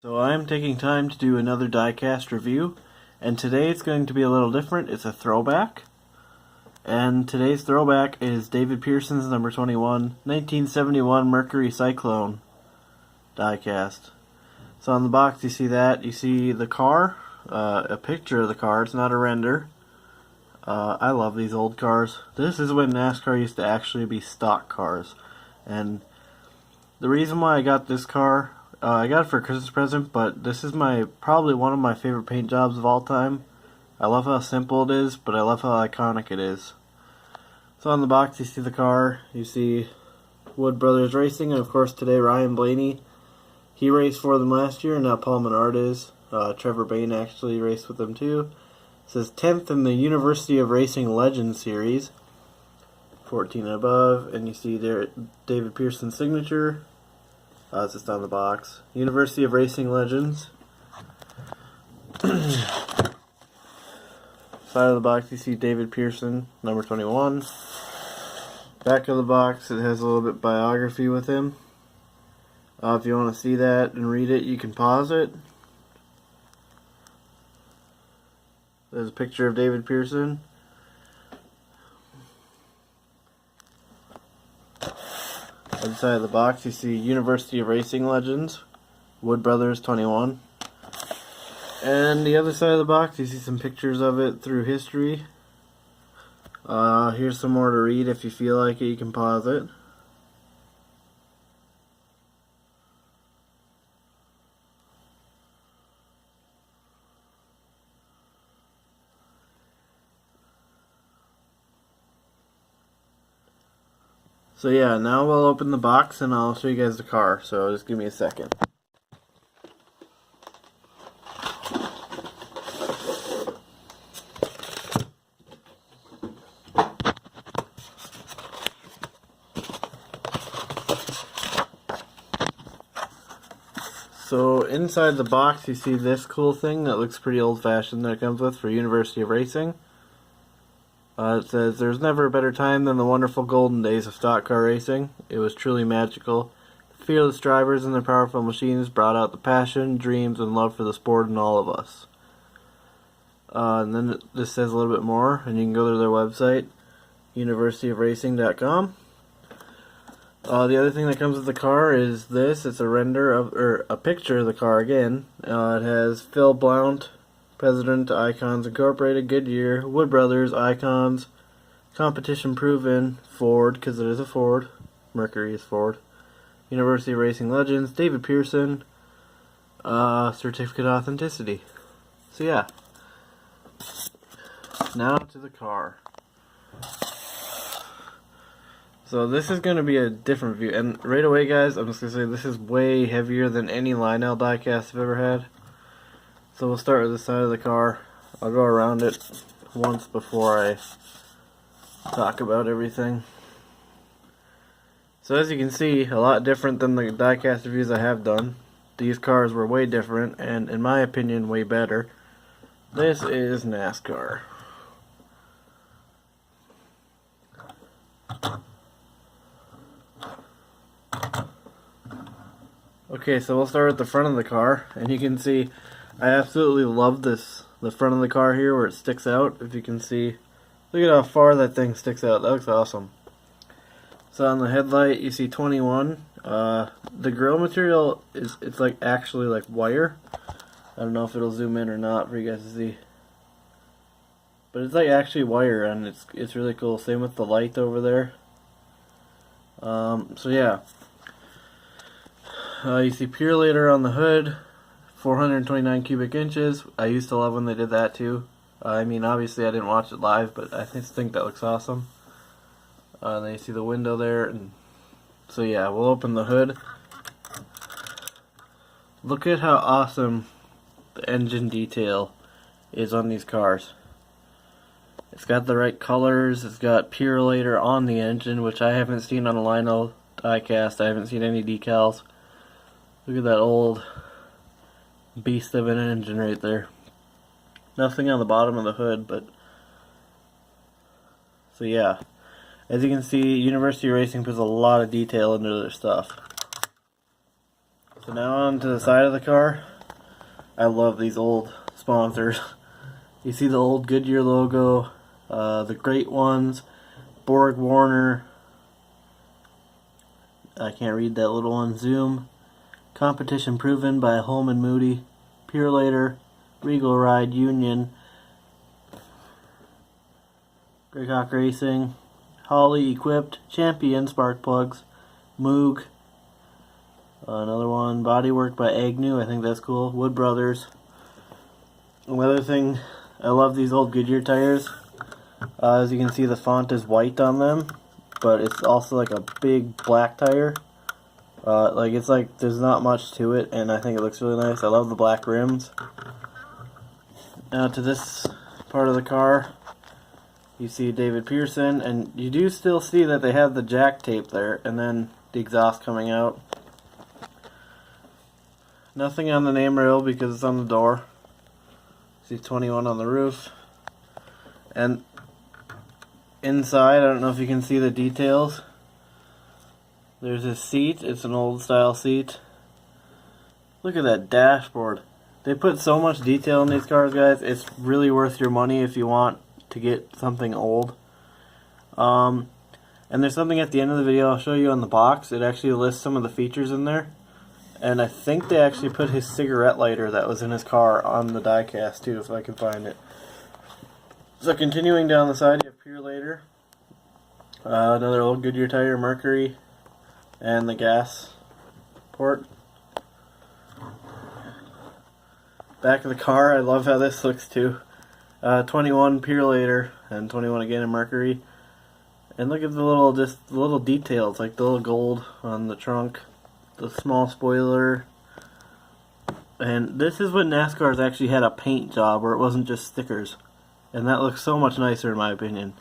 So I'm taking time to do another Diecast review, and today it's going to be a little different. It's a throwback, and today's throwback is David Pearson's number 21, 1971 Mercury Cyclone Diecast. So on the box you see that, you see the car, a picture of the car, it's not a render. I love these old cars. This is when NASCAR used to actually be stock cars, and the reason why I got this car, I got it for a Christmas present, but this is probably one of my favorite paint jobs of all time. I love how simple it is, but I love how iconic it is. So on the box you see the car, you see Wood Brothers Racing, and of course today Ryan Blaney. He raced for them last year, and now Paul Menard is. Trevor Bayne actually raced with them too. It says 10th in the University of Racing Legends Series, 14 and above, and you see there David Pearson's signature. It's just on the box. University of Racing Legends. Side of the box you see David Pearson, number 21. Back of the box it has a little bit biography with him. If you want to see that and read it, you can pause it. There's a picture of David Pearson. Inside the box you see University of Racing Legends, Wood Brothers 21. And the other side of the box you see some pictures of it through history. Here's some more to read. If you feel like it, you can pause it. So yeah, now we'll open the box and I'll show you guys the car, so just give me a second. So inside the box you see this cool thing that looks pretty old-fashioned that it comes with for University of Racing. It says, "There's never a better time than the wonderful golden days of stock car racing. It was truly magical. The fearless drivers and their powerful machines brought out the passion, dreams, and love for the sport in all of us." And then this says a little bit more, and you can go to their website, universityofracing.com. The other thing that comes with the car is this. It's a render of, or a picture of the car again. It has Phil Blount, President, Icons Incorporated, Goodyear, Wood Brothers, Icons, Competition Proven, Ford, because it is a Ford, Mercury is Ford, University of Racing Legends, David Pearson, Certificate of Authenticity. So yeah, now to the car. So this is going to be a different view, and right away guys, I'm just going to say this is way heavier than any Lionel diecast I've ever had. So we'll start with the side of the car. I'll go around it once before I talk about everything. So as you can see, a lot different than the diecast reviews I have done. These cars were way different, and in my opinion, way better. This is NASCAR. Okay, so we'll start at the front of the car, and you can see I absolutely love the front of the car here where it sticks out. If you can see, look at how far that thing sticks out. That looks awesome. So on the headlight you see 21. The grill material it's like actually like wire. I don't know if it'll zoom in or not for you guys to see, but it's like actually wire, and it's really cool. Same with the light over there. So yeah, you see Purolator on the hood. 429 cubic inches. I used to love when they did that too. I mean, obviously I didn't watch it live, but I just think that looks awesome. And then you see the window there, and so yeah, we'll open the hood. Look at how awesome the engine detail is on these cars. It's got the right colors. It's got Purolator on the engine, which I haven't seen on a Lionel diecast. I haven't seen any decals. Look at that old beast of an engine right there. Nothing on the bottom of the hood, but so yeah, as you can see, University of Racing puts a lot of detail into their stuff. So now on to the side of the car. I love these old sponsors. You see the old Goodyear logo, the great ones, Borg Warner, I can't read that little one, Zoom, Competition Proven by Holman Moody, Purolator, Regal Ride, Union, Greyhawk Racing, Holly Equipped, Champion Spark Plugs, Moog, another one, Bodywork by Agnew, I think that's cool, Wood Brothers. Another thing, I love these old Goodyear tires. As you can see, the font is white on them, but it's also like a big black tire. It's like there's not much to it, and I think it looks really nice. I love the black rims. Now to this part of the car, you see David Pearson, and you do still see that they have the jack tape there, and then the exhaust coming out. Nothing on the name rail because it's on the door. See 21 on the roof. And inside, I don't know if you can see the details. There's a seat. It's an old style seat. Look at that dashboard. They put so much detail in these cars, guys. It's really worth your money if you want to get something old. And there's something at the end of the video I'll show you on the box. It actually lists some of the features in there. And I think they actually put his cigarette lighter that was in his car on the diecast too, if I can find it. So continuing down the side, you have Purolator, another old Goodyear tire, Mercury, and the gas port. Back of the car, I love how this looks too. 21 Purolator and 21 again in Mercury. And look at the little details, like the little gold on the trunk, the small spoiler. And this is when NASCAR's actually had a paint job where it wasn't just stickers. And that looks so much nicer in my opinion.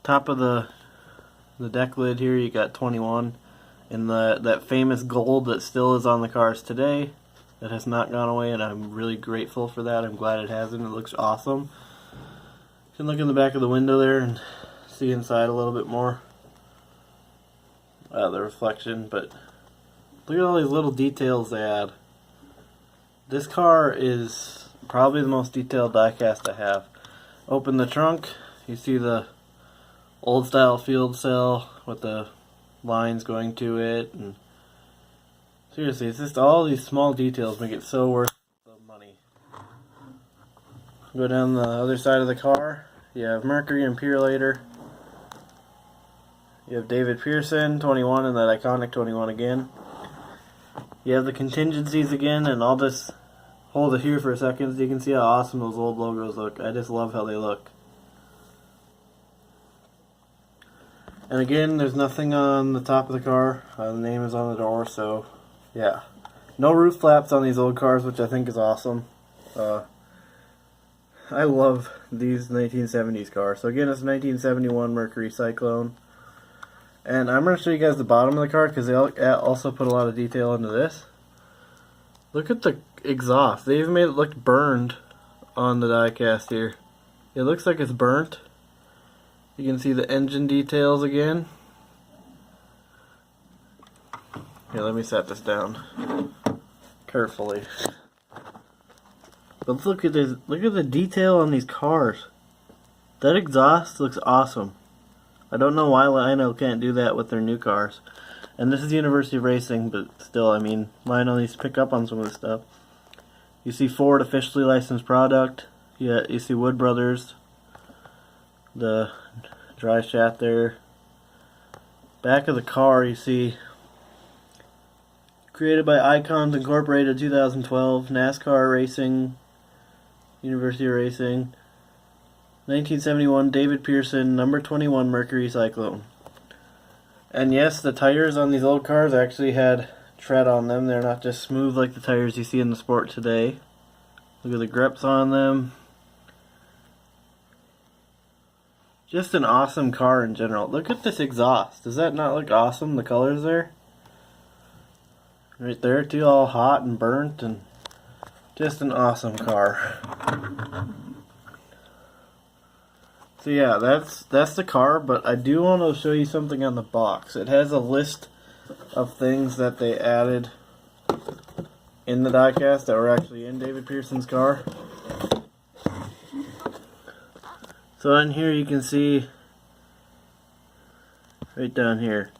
Top of the deck lid here, you got 21 in that famous gold that still is on the cars today. That has not gone away, and I'm really grateful for that. I'm glad it hasn't. It looks awesome. You can look in the back of the window there and see inside a little bit more. The reflection, but look at all these little details they add. This car is probably the most detailed diecast I have. Open the trunk, you see the old style field cell with the lines going to it, and seriously, it's just all these small details make it so worth the money. Go down the other side of the car, you have Mercury and Purolator. You have David Pearson, 21, and that iconic 21 again. You have the contingencies again, and I'll just hold it here for a second so you can see how awesome those old logos look. I just love how they look. And again, there's nothing on the top of the car. The name is on the door, so yeah. No roof flaps on these old cars, which I think is awesome. I love these 1970s cars. So again, it's a 1971 Mercury Cyclone. And I'm going to show you guys the bottom of the car because they also put a lot of detail into this. Look at the exhaust. They even made it look burned on the diecast here. It looks like it's burnt. You can see the engine details again. Here, let me set this down carefully. But look at this. Look at the detail on these cars. That exhaust looks awesome. I don't know why Lionel can't do that with their new cars. And this is University of Racing, but still, I mean, Lionel needs to pick up on some of this stuff. You see Ford officially licensed product. You see Wood Brothers. The dry shaft there. Back of the car, you see created by Icons Incorporated 2012, NASCAR Racing, University of Racing. 1971 David Pearson, number 21 Mercury Cyclone. And yes, the tires on these old cars actually had tread on them. They're not just smooth like the tires you see in the sport today. Look at the grips on them. Just an awesome car in general. Look at this exhaust. Does that not look awesome? The colors there. Right there too, all hot and burnt, and just an awesome car. So yeah, that's the car, but I do want to show you something on the box. It has a list of things that they added in the diecast that were actually in David Pearson's car. So on here you can see, right down here,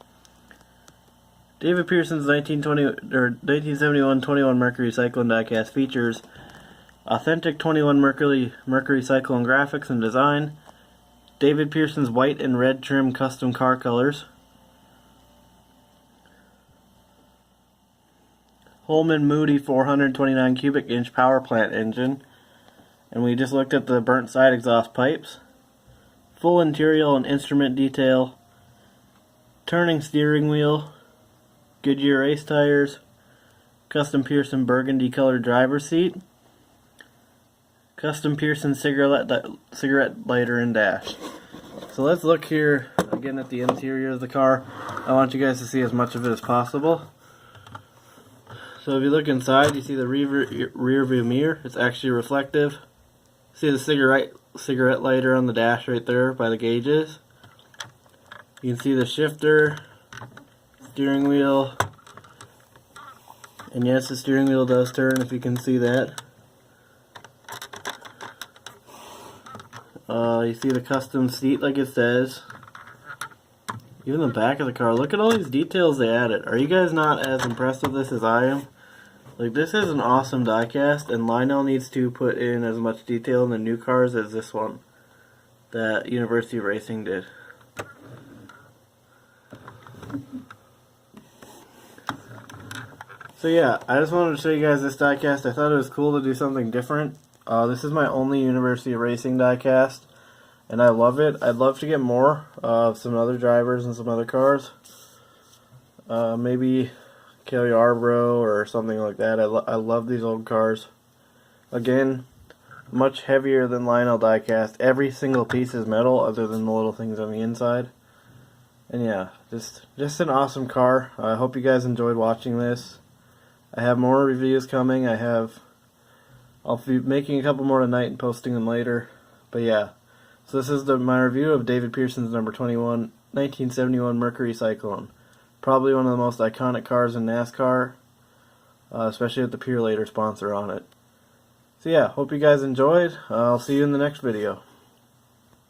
David Pearson's 1971 21 Mercury Cyclone diecast features authentic 21 Mercury Cyclone graphics and design, David Pearson's white and red trim custom car colors, Holman Moody 429 cubic inch power plant engine, and we just looked at the burnt side exhaust pipes, full interior and instrument detail, turning steering wheel, Goodyear race tires, custom Pearson burgundy colored driver's seat, custom Pearson cigarette lighter and dash. So let's look here again at the interior of the car. I want you guys to see as much of it as possible. So if you look inside, you see the rear view mirror. It's actually reflective. See the cigarette lighter on the dash right there by the gauges. You can see the shifter, steering wheel, and yes, the steering wheel does turn, if you can see that. You see the custom seat like it says. Even the back of the car, look at all these details they added. Are you guys not as impressed with this as I am? Like, this is an awesome diecast, and Lionel needs to put in as much detail in the new cars as this one that University of Racing did. So yeah, I just wanted to show you guys this diecast. I thought it was cool to do something different. This is my only University of Racing diecast, and I love it. I'd love to get more of some other drivers and some other cars. Maybe Kelly Arbro or something like that. I love these old cars. Again, much heavier than Lionel diecast. Every single piece is metal other than the little things on the inside. And yeah, just an awesome car. I hope you guys enjoyed watching this. I have more reviews coming. I'll be making a couple more tonight and posting them later. But yeah, so this is my review of David Pearson's number 21 1971 Mercury Cyclone. Probably one of the most iconic cars in NASCAR, especially with the Purolator sponsor on it. So yeah, hope you guys enjoyed. I'll see you in the next video.